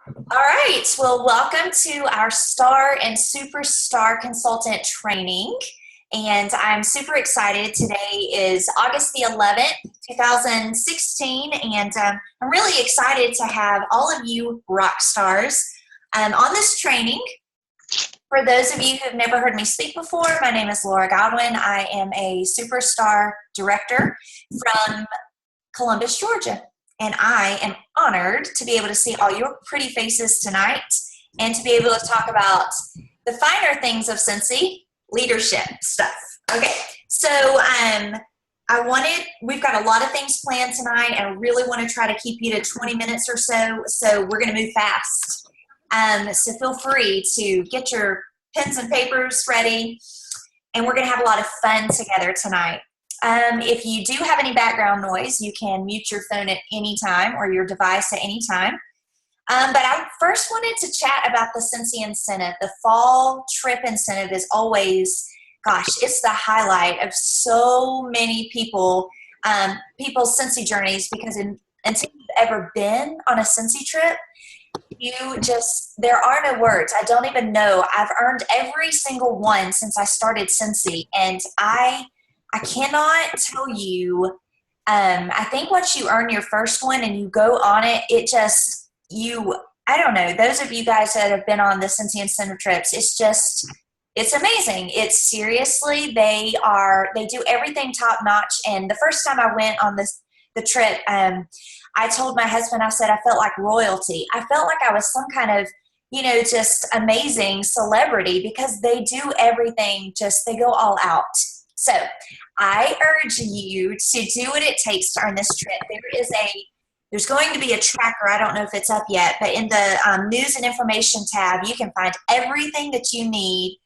All right. Well, welcome to our Star and Superstar Consultant training. And I'm super excited. Today is August the 11th, 2016. And I'm really excited to have all of you rock stars on this training. For those of you who have never heard me speak before, my name is Laura Godwin. I am a Superstar director from Columbus, Georgia. And I am honored to be able to see all your pretty faces tonight and to be able to talk about the finer things of Scentsy, leadership stuff. Okay, so we've got a lot of things planned tonight, and I really want to try to keep you to 20 minutes or so, so we're going to move fast. So feel free to get your pens and papers ready, and we're going to have a lot of fun together tonight. If you do have any background noise, you can mute your phone at any time or your device at any time. But I first wanted to chat about the Scentsy incentive. The fall trip incentive is always, gosh, it's the highlight of so many people's Scentsy journeys, because until you've ever been on a Scentsy trip, there are no words. I don't even know. I've earned every single one since I started Scentsy, and I cannot tell you, I think once you earn your first one and you go on it, I don't know, those of you guys that have been on the Scentsy incentive trips, it's amazing. It's seriously, they do everything top notch. And the first time I went on the trip, I told my husband, I said, I felt like royalty. I felt like I was some kind of, just amazing celebrity, because they do everything, they go all out. So I urge you to do what it takes to earn this trip. There's going to be a tracker. I don't know if it's up yet, but in the news and information tab, you can find everything that you need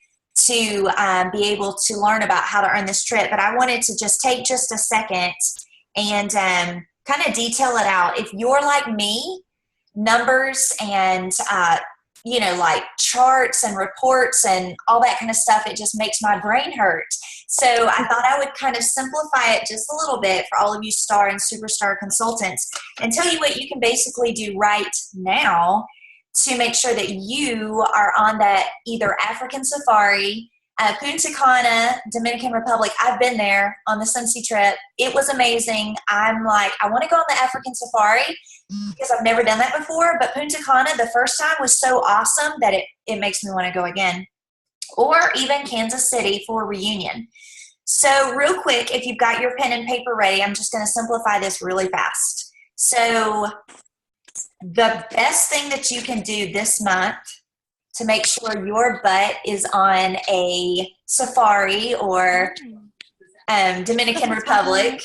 to be able to learn about how to earn this trip. But I wanted to just take just a second and kind of detail it out. If you're like me, numbers and like charts and reports and all that kind of stuff, it just makes my brain hurt. So I thought I would kind of simplify it just a little bit for all of you Star and Superstar consultants and tell you what you can basically do right now to make sure that you are on that either African safari, Punta Cana, Dominican Republic. I've been there on the Scentsy trip. It was amazing. I'm like, I want to go on the African safari because I've never done that before. But Punta Cana, the first time, was so awesome that it makes me want to go again. Or even Kansas City for a reunion. So real quick, if you've got your pen and paper ready, I'm just going to simplify this really fast. So the best thing that you can do this month to make sure your butt is on a safari or Dominican Republic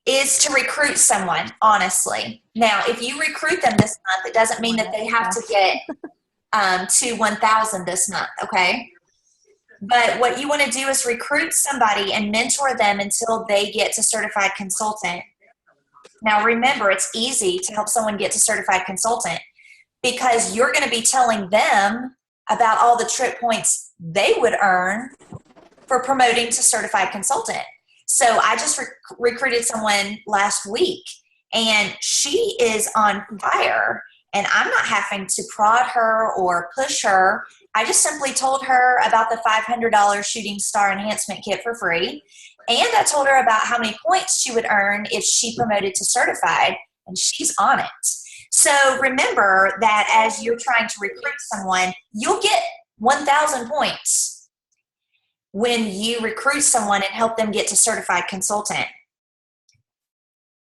is to recruit someone, honestly. Now, if you recruit them this month, it doesn't mean that they have to get to 1,000 this month, okay? But what you want to do is recruit somebody and mentor them until they get to certified consultant. Now, remember, it's easy to help someone get to certified consultant because you're going to be telling them about all the trip points they would earn for promoting to certified consultant. So I just recruited someone last week, and she is on fire, and I'm not having to prod her or push her. I just simply told her about the $500 Shooting Star Enhancement Kit for free, and I told her about how many points she would earn if she promoted to certified, and she's on it. So remember that as you're trying to recruit someone, you'll get 1,000 points when you recruit someone and help them get to certified consultant.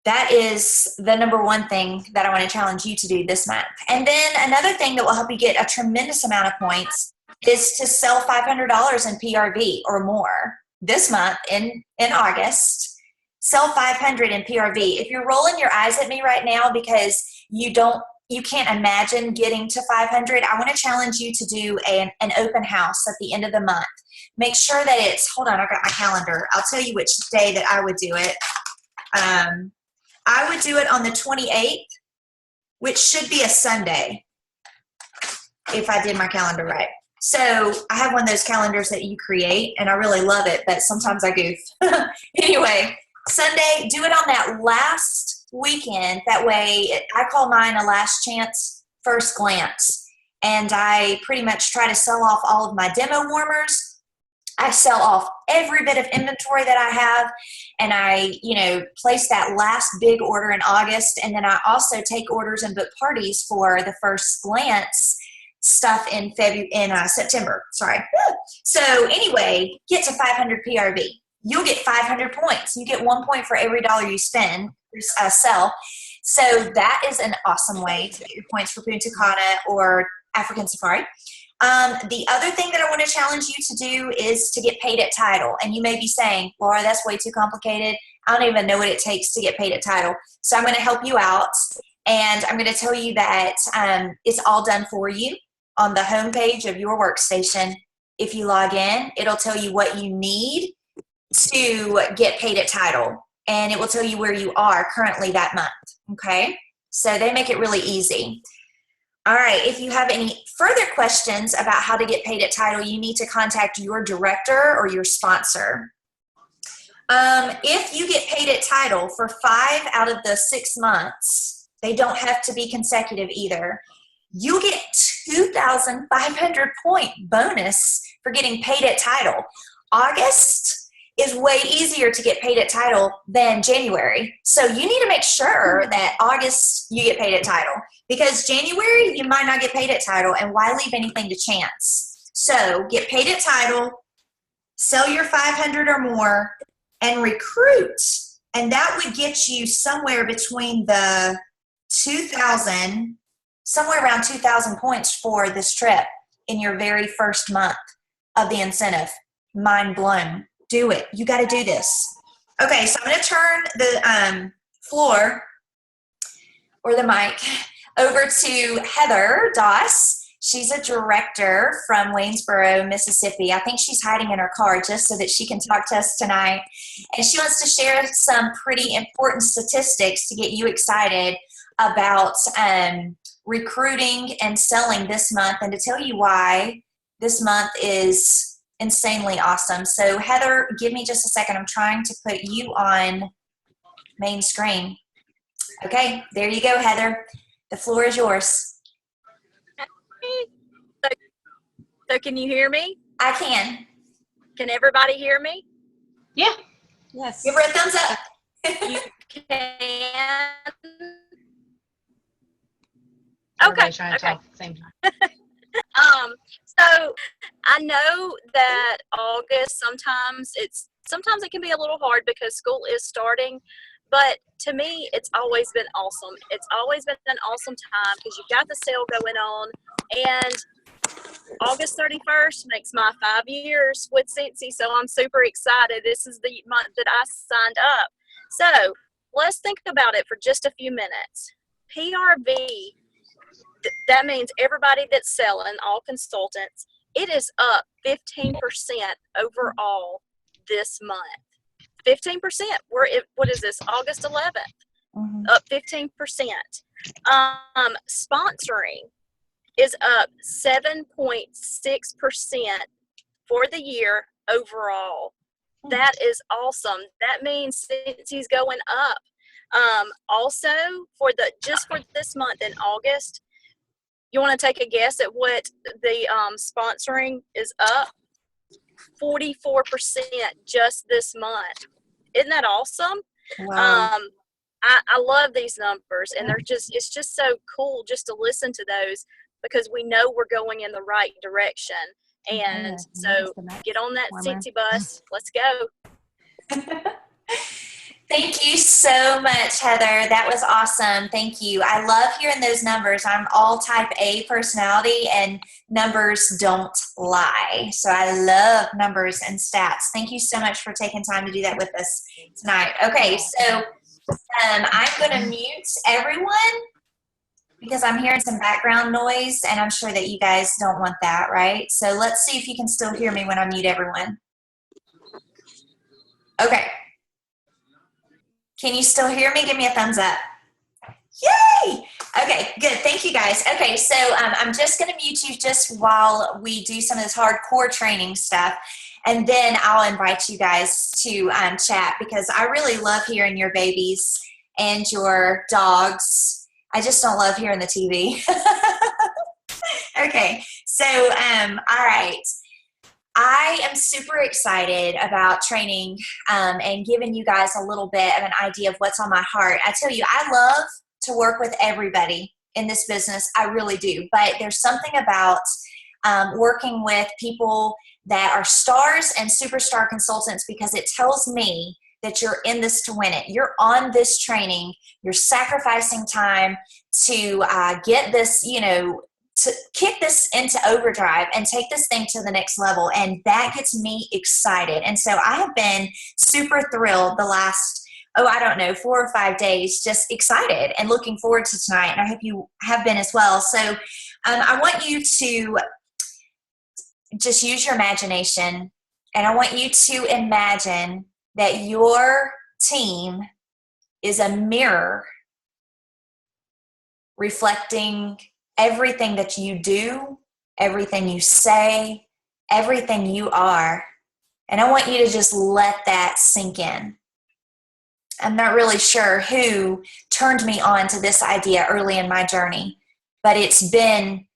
That is the number one thing that I want to challenge you to do this month. And then another thing that will help you get a tremendous amount of points is to sell $500 in PRV or more this month in August. Sell 500 in PRV. If you're rolling your eyes at me right now because you can't imagine getting to 500, I want to challenge you to do an open house at the end of the month. Make sure that hold on, I've got my calendar. I'll tell you which day that I would do it. I would do it on the 28th, which should be a Sunday, if I did my calendar right. So I have one of those calendars that you create, and I really love it, but sometimes I goof. Anyway, Sunday, do it on that last weekend. That way, I call mine a last chance first glance. And I pretty much try to sell off all of my demo warmers. I sell off every bit of inventory that I have, and I, place that last big order in August. And then I also take orders and book parties for the first glance stuff in September. Sorry. So anyway, get to 500 PRV. You'll get 500 points. You get 1 point for every dollar you spend, sell. So that is an awesome way to get your points for Punta Cana or African Safari. The other thing that I want to challenge you to do is to get paid at title. And you may be saying, Laura, that's way too complicated. I don't even know what it takes to get paid at title. So I'm going to help you out. And I'm going to tell you that it's all done for you on the homepage of your workstation. If you log in, it'll tell you what you need to get paid at title. And it will tell you where you are currently that month. Okay? So they make it really easy. All right, if you have any further questions about how to get paid at title, you need to contact your director or your sponsor. If you get paid at title for 5 out of the 6 months, they don't have to be consecutive either, you get 2,500 point bonus for getting paid at title. August is way easier to get paid at title than January. So you need to make sure that August you get paid at title, because January you might not get paid at title, and why leave anything to chance? So get paid at title, sell your 500 or more, and recruit. And that would get you somewhere between the 2,000, somewhere around 2,000 points for this trip in your very first month of the incentive. Mind blown. Do it. You got to do this. Okay, so I'm going to turn the floor or the mic over to Heather Doss. She's a director from Waynesboro, Mississippi. I think she's hiding in her car just so that she can talk to us tonight. And she wants to share some pretty important statistics to get you excited about recruiting and selling this month, and to tell you why this month is insanely awesome. So Heather, give me just a second. I'm trying to put you on main screen. Okay, there you go, Heather. The floor is yours. So can you hear me? I can. Can everybody hear me? Yeah. Yes. Give her a thumbs up. You can. Everybody's Okay. trying to talk at the same time. So I know that August sometimes it can be a little hard because school is starting, but to me it's always been awesome. It's always been an awesome time because you've got the sale going on, and August 31st makes my 5 years with Scentsy, so I'm super excited. This is the month that I signed up. So let's think about it for just a few minutes. PRV, that means everybody that's selling, all consultants, it is up 15% overall this month. 15%. What is this? August 11th. Up 15%. Sponsoring is up 7.6% for the year overall. That is awesome. That means Scentsy going up. Also, for this month in August, you want to take a guess at what the sponsoring is up? 44% just this month. Isn't that awesome? Wow. I love these numbers, and it's just so cool just to listen to those, because we know we're going in the right direction. And so get on that Scentsy bus. Let's go. Thank you so much, Heather. That was awesome. Thank you. I love hearing those numbers. I'm all type A personality, and numbers don't lie. So I love numbers and stats. Thank you so much for taking time to do that with us tonight. Okay, so I'm going to mute everyone because I'm hearing some background noise, and I'm sure that you guys don't want that, right? So let's see if you can still hear me when I mute everyone. Okay. Can you still hear me? Give me a thumbs up. Yay! Okay, good. Thank you, guys. Okay, so I'm just going to mute you just while we do some of this hardcore training stuff, and then I'll invite you guys to chat, because I really love hearing your babies and your dogs. I just don't love hearing the TV. Okay. So, all right. I am super excited about training and giving you guys a little bit of an idea of what's on my heart. I tell you, I love to work with everybody in this business. I really do. But there's something about working with people that are stars and superstar consultants, because it tells me that you're in this to win it. You're on this training. You're sacrificing time to get this, to kick this into overdrive and take this thing to the next level. And that gets me excited. And so I have been super thrilled the last, 4 or 5 days, just excited and looking forward to tonight. And I hope you have been as well. So I want you to just use your imagination, and I want you to imagine that your team is a mirror reflecting everything that you do, everything you say, everything you are. And I want you to just let that sink in. I'm not really sure who turned me on to this idea early in my journey, but it's been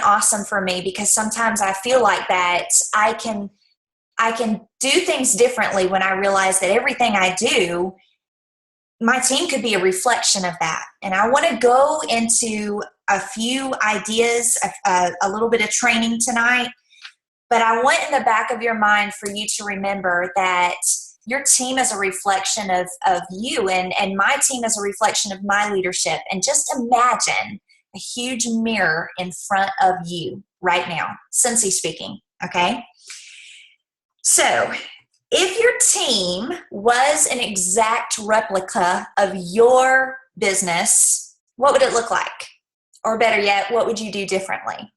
awesome for me, because sometimes I feel like that I can do things differently when I realize that everything I do, my team could be a reflection of that. And I want to go into a few ideas, a little bit of training tonight, but I want in the back of your mind for you to remember that your team is a reflection of you, and my team is a reflection of my leadership. And just imagine a huge mirror in front of you right now. Scentsy speaking, okay? So if your team was an exact replica of your business, what would it look like? Or better yet, what would you do differently?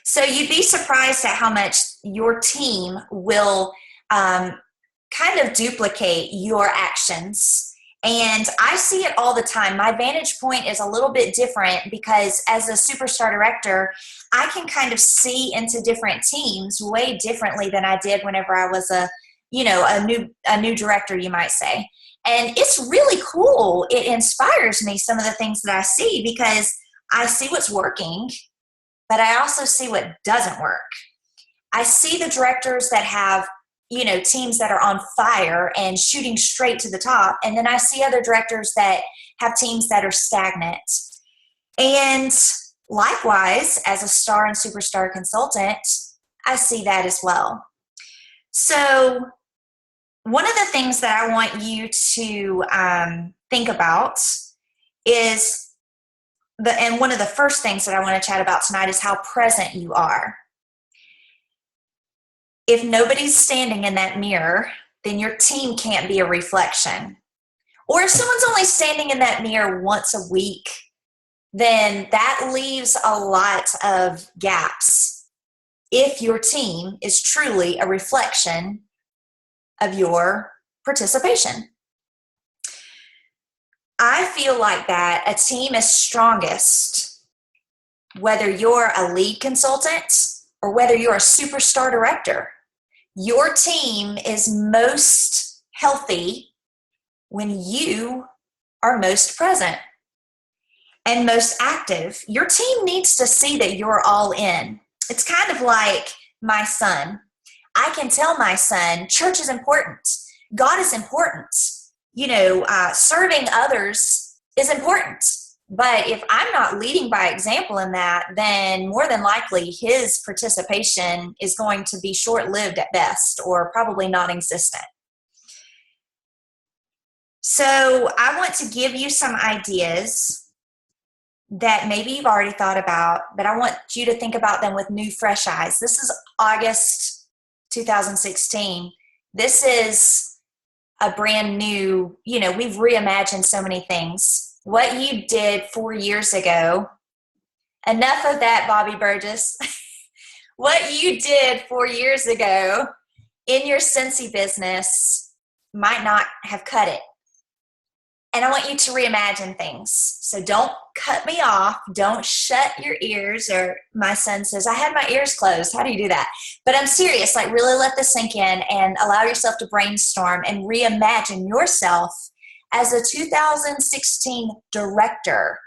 So you'd be surprised at how much your team will kind of duplicate your actions. And I see it all the time. My vantage point is a little bit different, because as a superstar director, I can kind of see into different teams way differently than I did whenever I was a new director, you might say. And it's really cool. It inspires me, some of the things that I see, because I see what's working, but I also see what doesn't work. I see the directors that have teams that are on fire and shooting straight to the top. And then I see other directors that have teams that are stagnant. And likewise, as a star and superstar consultant, I see that as well. So one of the things that I want you to think about is, and one of the first things that I want to chat about tonight is how present you are. If nobody's standing in that mirror, then your team can't be a reflection. Or if someone's only standing in that mirror once a week, then that leaves a lot of gaps if your team is truly a reflection of your participation. I feel like that a team is strongest whether you're a lead consultant or whether you're a superstar director. Your team is most healthy when you are most present and most active. Your team needs to see that you're all in. It's kind of like my son. I can tell my son, church is important. God is important. Serving others is important. But if I'm not leading by example in that, then more than likely his participation is going to be short-lived at best, or probably non-existent. So I want to give you some ideas that maybe you've already thought about, but I want you to think about them with new, fresh eyes. This is August 2016. This is a brand new, we've reimagined so many things. What you did 4 years ago, enough of that, Bobby Burgess. What you did 4 years ago in your Scentsy business might not have cut it. And I want you to reimagine things. So don't cut me off. Don't shut your ears. Or my son says, I had my ears closed. How do you do that? But I'm serious. Like, really let this sink in and allow yourself to brainstorm and reimagine yourself as a 2016 director,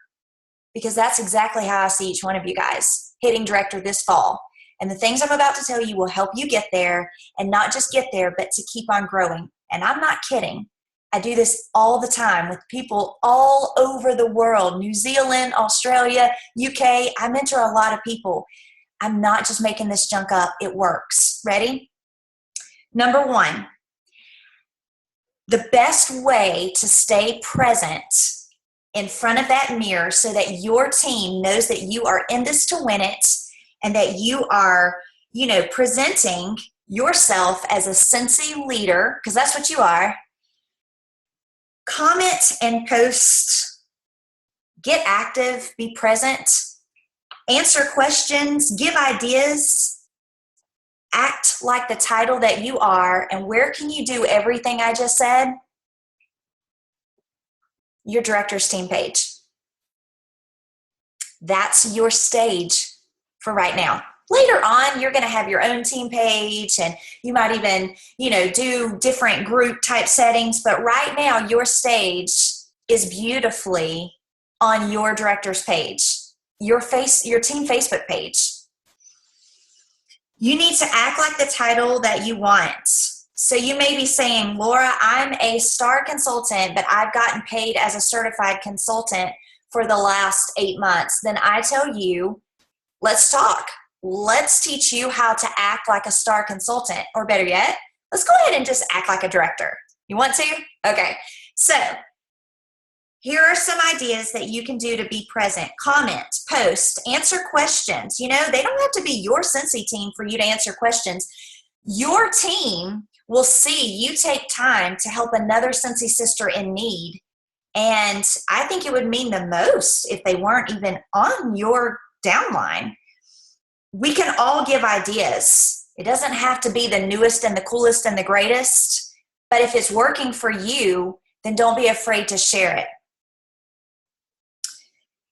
because that's exactly how I see each one of you guys hitting director this fall. And the things I'm about to tell you will help you get there, and not just get there, but to keep on growing. And I'm not kidding. I do this all the time with people all over the world, New Zealand, Australia, UK. I mentor a lot of people. I'm not just making this junk up. It works. Ready? Number one, the best way to stay present in front of that mirror so that your team knows that you are in this to win it, and that you are, presenting yourself as a Scentsy leader, because that's what you are. Comment and post, get active, be present, answer questions, give ideas, act like the title that you are. And where can you do everything I just said? Your director's team page. That's your stage for right now. Later on, you're going to have your own team page, and you might even, do different group type settings. But right now, your stage is beautifully on your director's page, your team Facebook page. You need to act like the title that you want. So you may be saying, Laura, I'm a star consultant, but I've gotten paid as a certified consultant for the last 8 months. Then I tell you, let's talk. Let's teach you how to act like a star consultant, or better yet, let's go ahead and just act like a director. You want to? Okay. So here are some ideas that you can do to be present. Comment, post, answer questions. They don't have to be your Scentsy team for you to answer questions. Your team will see you take time to help another Scentsy sister in need. And I think it would mean the most if they weren't even on your downline. We can all give ideas. It doesn't have to be the newest and the coolest and the greatest, but if it's working for you, then don't be afraid to share it.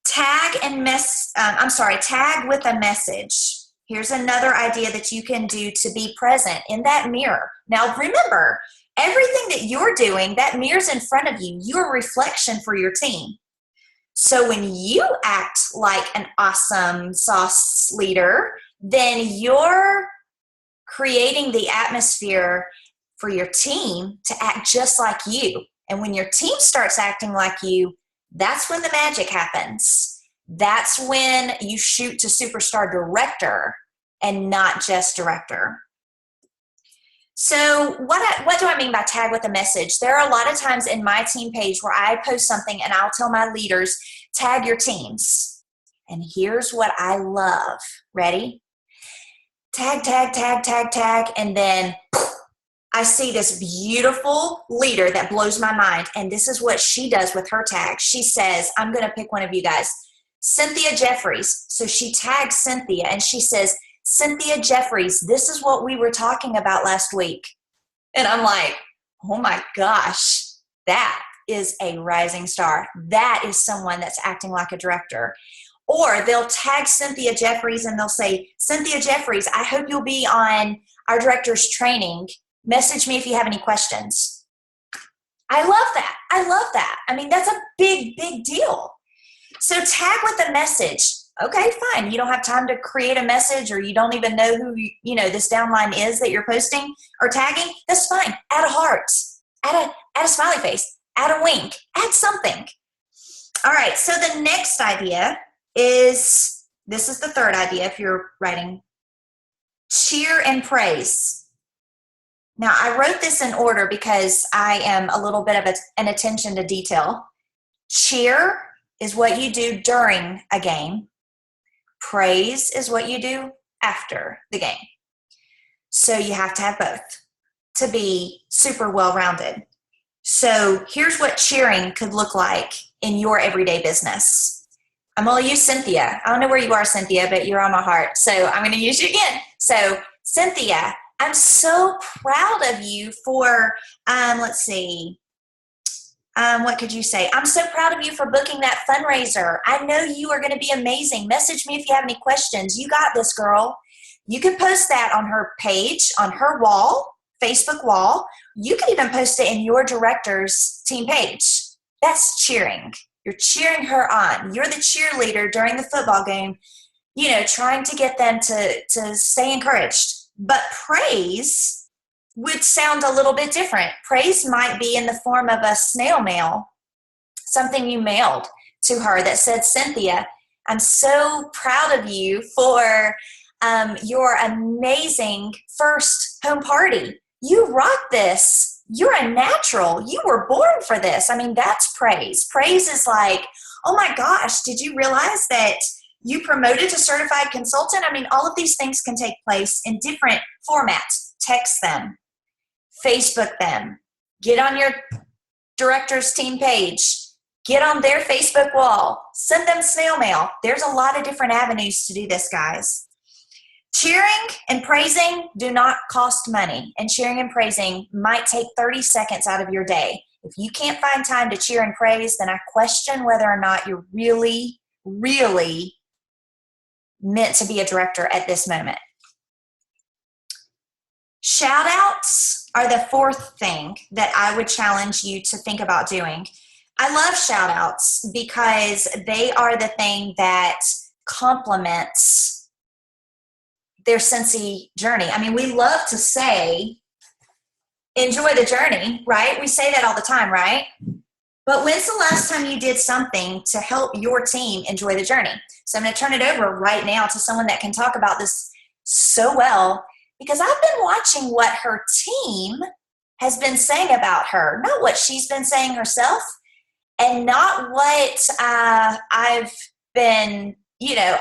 Tag with a message. Here's another idea that you can do to be present in that mirror. Now remember, everything that you're doing, that mirror's in front of you. You're a reflection for your team. So when you act like an awesome sauce leader, then you're creating the atmosphere for your team to act just like you. And when your team starts acting like you, that's when the magic happens. That's when you shoot to superstar director and not just director. So what do I mean by tag with a message? There are a lot of times in my team page where I post something and I'll tell my leaders, tag your teams. And here's what I love. Ready? Tag, tag, tag, tag, tag. And then I see this beautiful leader that blows my mind. And this is what she does with her tag. She says, I'm going to pick one of you guys. Cynthia Jeffries. So she tags Cynthia and she says, Cynthia Jeffries, this is what we were talking about last week. And I'm like, oh my gosh, that is a rising star. That is someone that's acting like a director. Or they'll tag Cynthia Jeffries and they'll say, Cynthia Jeffries, I hope you'll be on our director's training. Message me if you have any questions. I love that. I love that. I mean, that's a big, big deal. So tag with a message. Okay, fine. You don't have time to create a message, or you don't even know who this downline is that you're posting or tagging. That's fine. Add a heart. Add a smiley face. Add a wink. Add something. All right. So the next idea is, this is the third idea if you're writing, cheer and praise. Now, I wrote this in order because I am a little bit of an attention to detail. Cheer is what you do during a game. Praise is what you do after the game. So you have to have both to be super well-rounded. So here's what cheering could look like in your everyday business. I'm going to use Cynthia. I don't know where you are, Cynthia, but you're on my heart. So I'm going to use you again. So Cynthia, I'm so proud of you for, what could you say? I'm so proud of you for booking that fundraiser. I know you are going to be amazing. Message me if you have any questions. You got this, girl. You can post that on her page, on her wall, Facebook wall. You can even post it in your director's team page. That's cheering. You're cheering her on. You're the cheerleader during the football game, you know, trying to get them to stay encouraged. But praise would sound a little bit different. Praise might be in the form of a snail mail, something you mailed to her that said, Cynthia, I'm so proud of you for your amazing first home party. You rock this. You're a natural. You were born for this. I mean, that's praise. Praise is like, oh my gosh, did you realize that you promoted to certified consultant? I mean, all of these things can take place in different formats. Text them, Facebook them, get on your director's team page, get on their Facebook wall, send them snail mail. There's a lot of different avenues to do this, guys. Cheering and praising do not cost money, and cheering and praising might take 30 seconds out of your day. If you can't find time to cheer and praise, then I question whether or not you're really, really meant to be a director at this moment. Shout outs are the fourth thing that I would challenge you to think about doing. I love shout outs because they are the thing that complements their Scentsy journey. I mean, we love to say, enjoy the journey, right? We say that all the time, right? But when's the last time you did something to help your team enjoy the journey? So I'm going to turn it over right now to someone that can talk about this so well, because I've been watching what her team has been saying about her, not what she's been saying herself, and not what I've been, you know,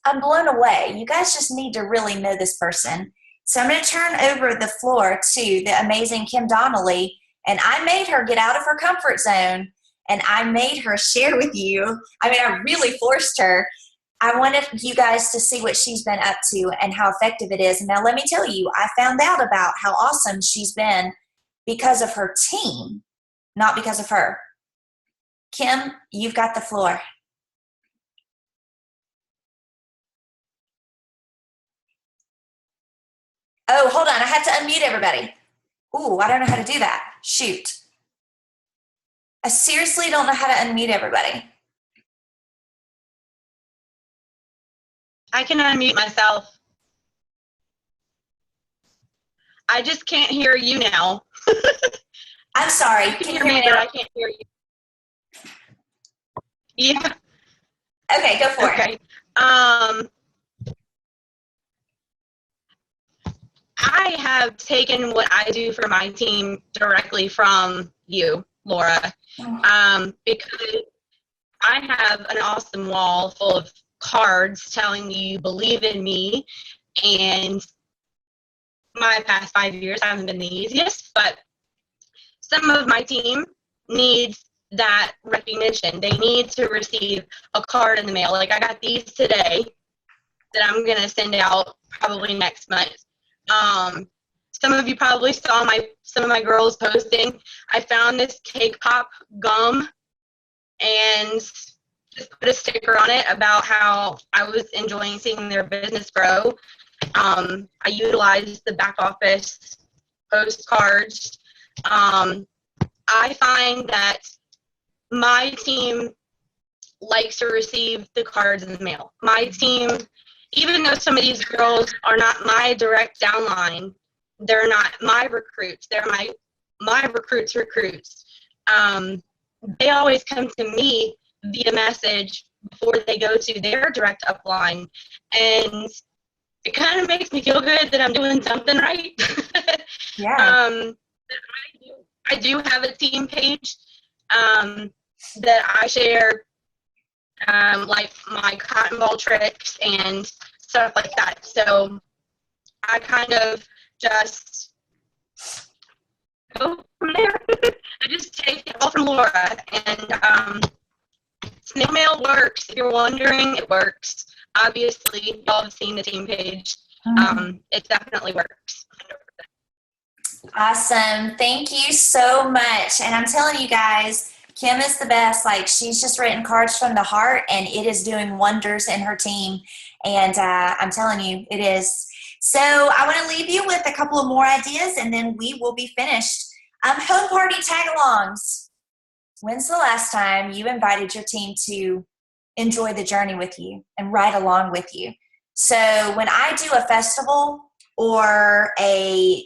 I'm blown away. You guys just need to really know this person. So I'm going to turn over the floor to the amazing Kim Donnelly, and I made her get out of her comfort zone, and I made her share with you. I mean, I really forced her. I wanted you guys to see what she's been up to and how effective it is. And now let me tell you, I found out about how awesome she's been because of her team, not because of her. Kim, you've got the floor. Oh, hold on. I have to unmute everybody. Ooh, I don't know how to do that. Shoot. I seriously don't know how to unmute everybody. I can unmute myself. I just can't hear you now. I'm sorry. You can hear me, but I can't hear you. Yeah. Okay, go for it. Okay. I have taken what I do for my team directly from you, Laura, because I have an awesome wall full of cards telling me you believe in me, and my past 5 years haven't been the easiest, but some of my team needs that recognition. They need to receive a card in the mail. Like I got these today that I'm going to send out probably next month. Some of you probably saw some of my girls posting. I found this cake pop gum and just put a sticker on it about how I was enjoying seeing their business grow. I utilized the back office postcards. I find that my team likes to receive the cards in the mail. My team, even though some of these girls are not my direct downline, they're not my recruits, they're my recruits. They always come to me via message before they go to their direct upline, and it kind of makes me feel good that I'm doing something right. Yeah. I do have a team page that I share like my cotton ball tricks and stuff like that. So I kind of just go from there. I just take it all from Laura, and snail mail works. If you're wondering, it works. Obviously, y'all have seen the team page. It definitely works. Awesome. Thank you so much. And I'm telling you guys, Kim is the best. Like, she's just written cards from the heart, and it is doing wonders in her team. And I'm telling you, it is. So I want to leave you with a couple of more ideas, and then we will be finished. Home party tag-alongs. when's the last time you invited your team to enjoy the journey with you and ride along with you? So when I do a festival or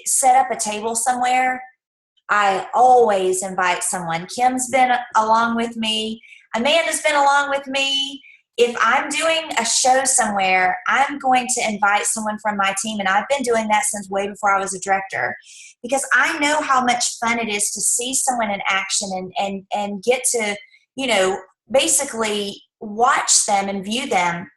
set up a table somewhere, I always invite someone. Kim's been along with me. Amanda's been along with me. If I'm doing a show somewhere, I'm going to invite someone from my team, and I've been doing that since way before I was a director, because I know how much fun it is to see someone in action and get to, basically watch them and view them.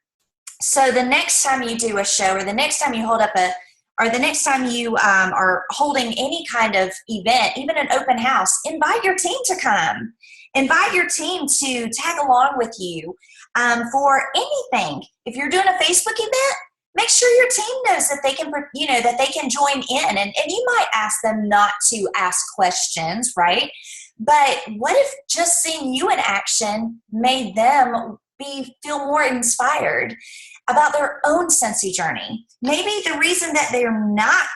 So the next time you do a show, or the next time you the next time you are holding any kind of event, even an open house, invite your team to come. Invite your team to tag along with you for anything. If you're doing a Facebook event, make sure your team knows that they can, that they can join in. And you might ask them not to ask questions, right? But what if just seeing you in action made them feel more inspired about their own Scentsy journey? Maybe the reason that they're not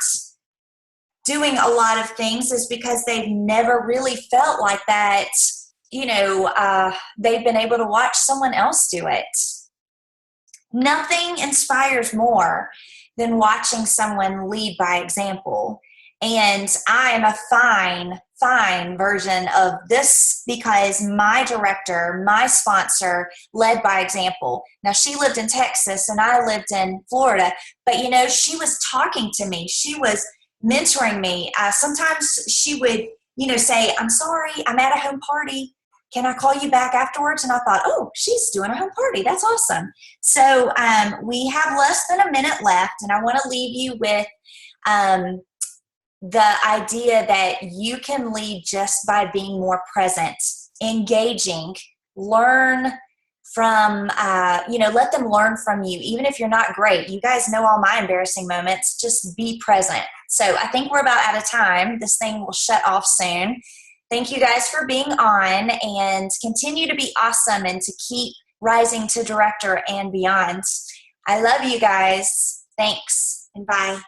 doing a lot of things is because they've never really felt like that, they've been able to watch someone else do it. Nothing inspires more than watching someone lead by example. And I am a fine version of this, because my director, my sponsor, led by example. Now, she lived in Texas and I lived in Florida, but she was talking to me. She was mentoring me. Sometimes she would, say, "I'm sorry, I'm at a home party. Can I call you back afterwards?" And I thought, oh, she's doing a home party. That's awesome. So we have less than a minute left, and I want to leave you with the idea that you can lead just by being more present, engaging, learn from, let them learn from you. Even if you're not great, you guys know all my embarrassing moments, just be present. So I think we're about out of time. This thing will shut off soon. Thank you guys for being on, and continue to be awesome and to keep rising to director and beyond. I love you guys. Thanks, and bye.